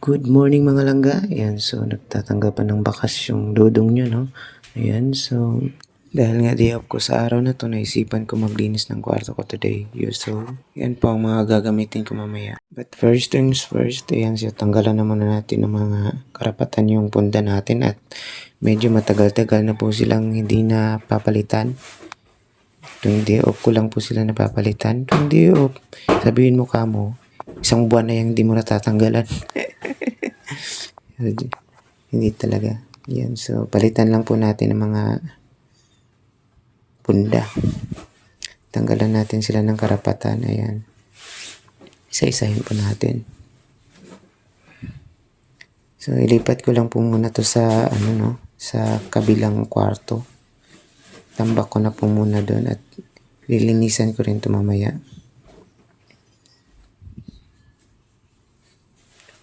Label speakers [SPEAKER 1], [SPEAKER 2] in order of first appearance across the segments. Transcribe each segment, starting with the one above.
[SPEAKER 1] Good morning mga langga. Ayan, so nagtatanggapan ng bakas yung dudong nyo, no? Ayan, so dahil nga day off ko sa araw na to, naisipan ko maglinis ng kwarto ko today. So, yan po ang mga gagamitin ko mamaya. But first things first, ayan, so tanggalan na muna natin ng mga karapatan yung punda natin at medyo matagal-tagal na po silang hindi na papalitan. Tuwing day off ko lang po sila napapalitan. Tuwing day off, sabihin mo kamo, isang buwan na yung hindi mo natatanggalan. Hindi talaga. Yan. So, palitan lang po natin ng mga punda. Tanggalan natin sila ng karapatan. Ayan. Isa-isahin po natin. So, ilipat ko lang po muna to sa, sa kabilang kwarto. Tambak ko na po muna doon at lilinisan ko rin to mamaya.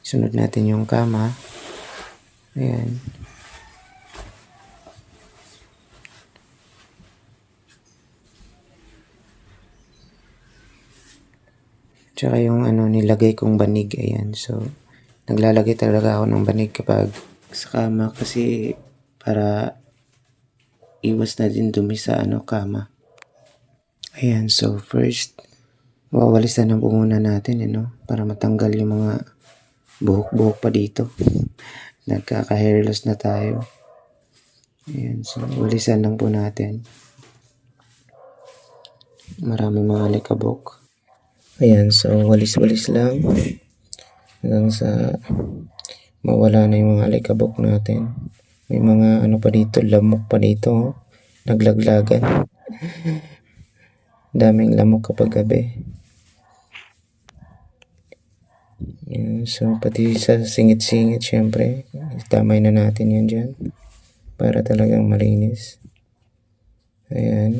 [SPEAKER 1] Sunod natin yung kama. Ayan. Tsaka yung nilagay kong banig. Ayan. So, naglalagay talaga ako ng banig kapag sa kama kasi para iwas na din dumi sa kama. Ayan. So, first, wawalisan na po muna natin, para matanggal yung mga buhok-buhok pa dito. Nagkaka-hair loss na tayo. Ayan, so walisan lang po natin. Maraming mga alikabok. Ayan, so walis-walis lang. Hanggang sa mawala na yung mga alikabok natin. May mga pa dito, lamok pa dito. Oh. Naglaglagan. Daming lamok kapag gabi. Ayan, so pati sa singit-singit syempre. Tamay na natin yan dyan. Para talagang malinis. Ayan.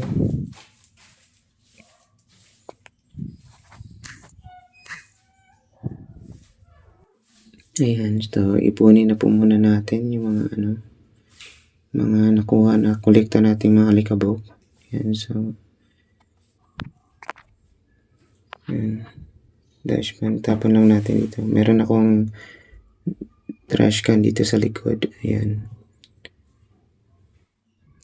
[SPEAKER 1] Ayan, so ipunin na po muna natin yung mga mga nakuha na kolekta natin mga alikabok. Ayan, so ayan. Dashpan, tapon lang natin dito. Meron akong trash can dito sa likod. Ayan.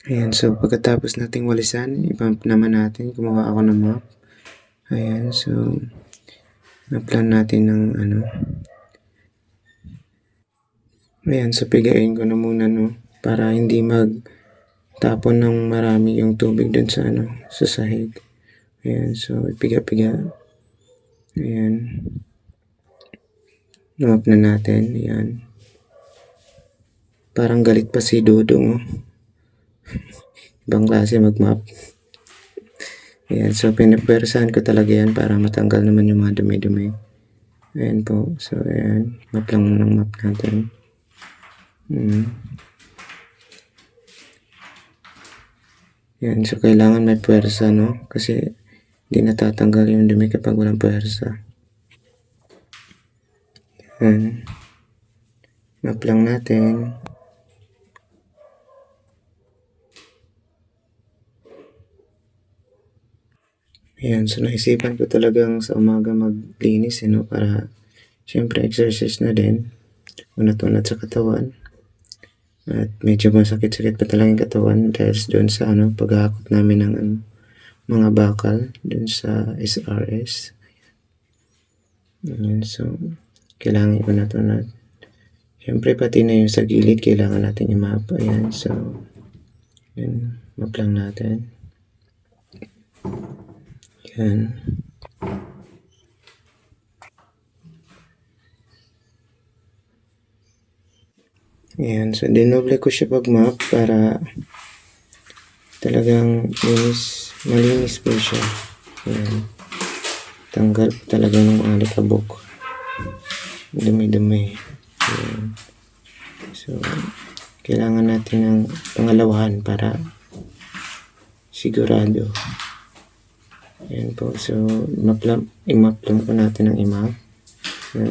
[SPEAKER 1] Ayan, so pagkatapos nating walisan, ipump naman natin. Gumawa ako ng mop. Ayan, so na-plan natin ng Ayan, so pigain ko na muna, para hindi magtapon ng marami yung tubig dun sa sa sahig. Ayan, so ipiga-piga. Ayan. Mop na natin. Ayan. Parang galit pa si Dudong, oh. Ibang klase mag-mop. Ayan, so pinapwersahan ko talaga yan para matanggal naman yung mga dumi-dumi. Ayan po. So, ayan. Mop lang ng mop natin. Ayan, so kailangan may pwersa, Kasi hindi natatanggal yung dumi kapag walang pwersa. Ayan. Mop lang natin. Ayan, so naisipan ko talagang sa umaga maglinis, para syempre exercise na din. Unat-unat sa katawan. At medyo masakit-sakit pa talaga yung katawan dahil doon sa paghahakot namin ng mga bakal doon sa SRS. Ayan, so kailangan unat-unat. Syempre pati na yung sa gilid kailangan natin i-map. Ayan, so yun, map lang natin. Ayan. Ayan, so dinoble ko siya pag map para talagang malinis po siya. Ayan. Tanggal talaga ng alikabok. Dumi-dumi. Ayan. So, kailangan natin ng pangalawahan para sigurado. Ayan po. So, i-map lang po natin ang i-map.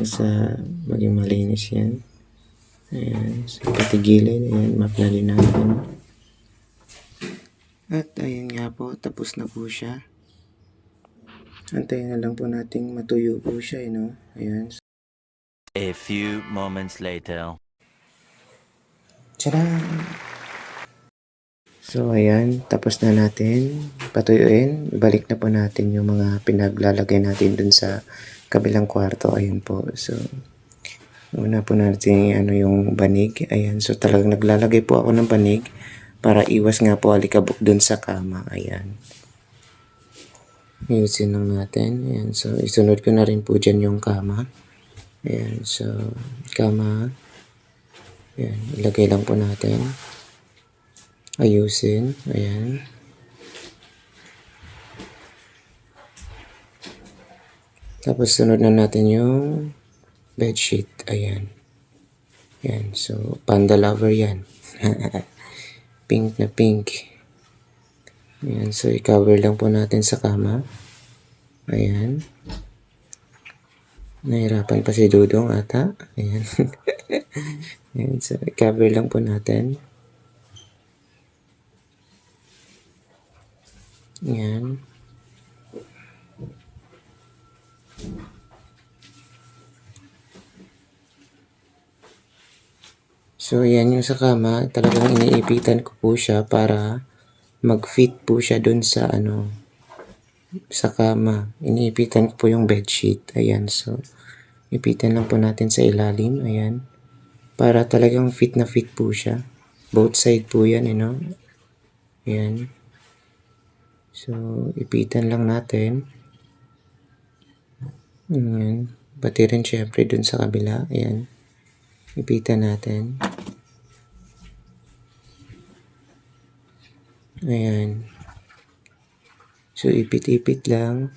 [SPEAKER 1] Sa maging malinis yan. Ayan. So, pati gilid. Ayan, map na din natin. At ayan nga po, tapos na po siya. Antayin na lang po nating matuyo po siya, Ayan.
[SPEAKER 2] A few moments later.
[SPEAKER 1] Tcharam! So, ayan. Tapos na natin patuyuin. Balik na po natin yung mga pinaglalagay natin dun sa kabilang kwarto. Ayan po. So, una po natin ano yung banig. Ayan. So, talagang naglalagay po ako ng banig para iwas nga po alikabok dun sa kama. Ayan. Ayusin lang natin. Ayan. So, isunod ko na rin po dyan yung kama. Ayan. So, kama. Ayan. Ilagay lang po natin. Ayusin. Ayan. Tapos sunod na natin yung bedsheet. Ayan. Ayan. So, panda lover yan. Pink na pink. Ayan. So, i-cover lang po natin sa kama. Ayan. Nahirapan pa si Dudong ata. Ayan. Ayan. So, i-cover lang po natin. Ayan. So, yan yung sa kama. Talagang iniipitan ko po siya para mag-fit po siya dun sa ano, sa kama. Iniipitan ko po yung bedsheet. Ayan. So, ipitan lang po natin sa ilalim. Ayan. Para talagang fit na fit po siya. Both side po yan, you know. Ayan. So, ipitan lang natin. Ayan. Pati rin syempre dun sa kabila. Ayan. Ipitan natin. Ayan. So, ipit-ipit lang.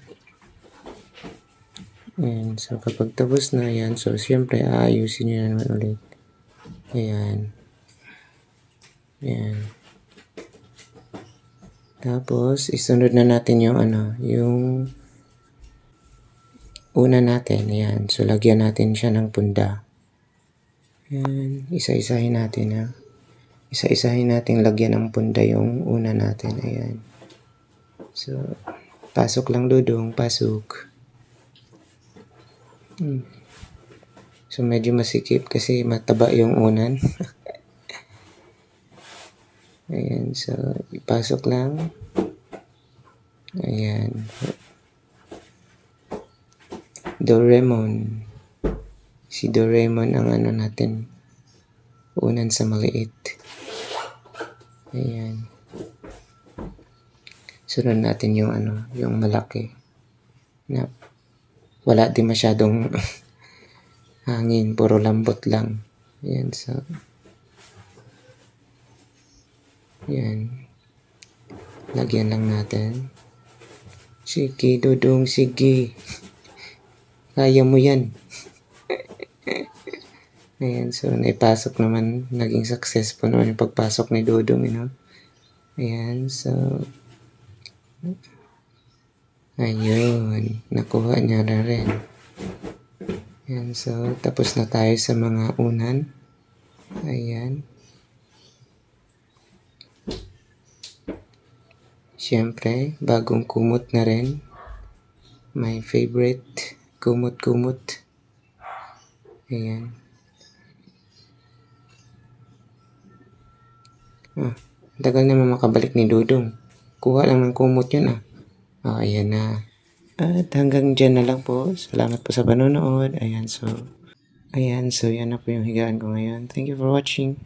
[SPEAKER 1] Ayan. So, kapag tapos na yan, so, syempre, aayusin nyo na naman ulit. Ayan. Ayan. Tapos, isunod na natin yung ano, yung una natin. Ayan. So, lagyan natin siya ng punda. Ayan. Isa-isahin natin, ha. Isa-isahin natin lagyan ng punda yung una natin. Ayan. So, pasok lang Dudong. Pasok. So, medyo masikip kasi mataba yung unan. Ayan. So, ipasok lang. Ayan. Doraemon. Si Doraemon ang ano natin. Unan sa maliit. Ayan. Sunod natin yung ano, yung malaki. Na wala din masyadong hangin, puro lambot lang. Ayan, so. Ayan. Lagyan lang natin. Sige, Dudong, sige. Kaya mo yan. Ayan, so naipasok naman, naging successful naman yung pagpasok ni Dudong, you know. Ayan, so. Ayun, nakuha niya na rin. Ayan, so tapos na tayo sa mga unan. Ayan. Siyempre, bagong kumot na rin. My favorite, kumot-kumot. Ayan. Tagal naman makabalik ni Dudong. Kuha lang ng kumot yun ah. Ayan na. At hanggang dyan na lang po. Salamat po sa panonood. Ayan, so yan na po yung higaan ko ngayon. Thank you for watching.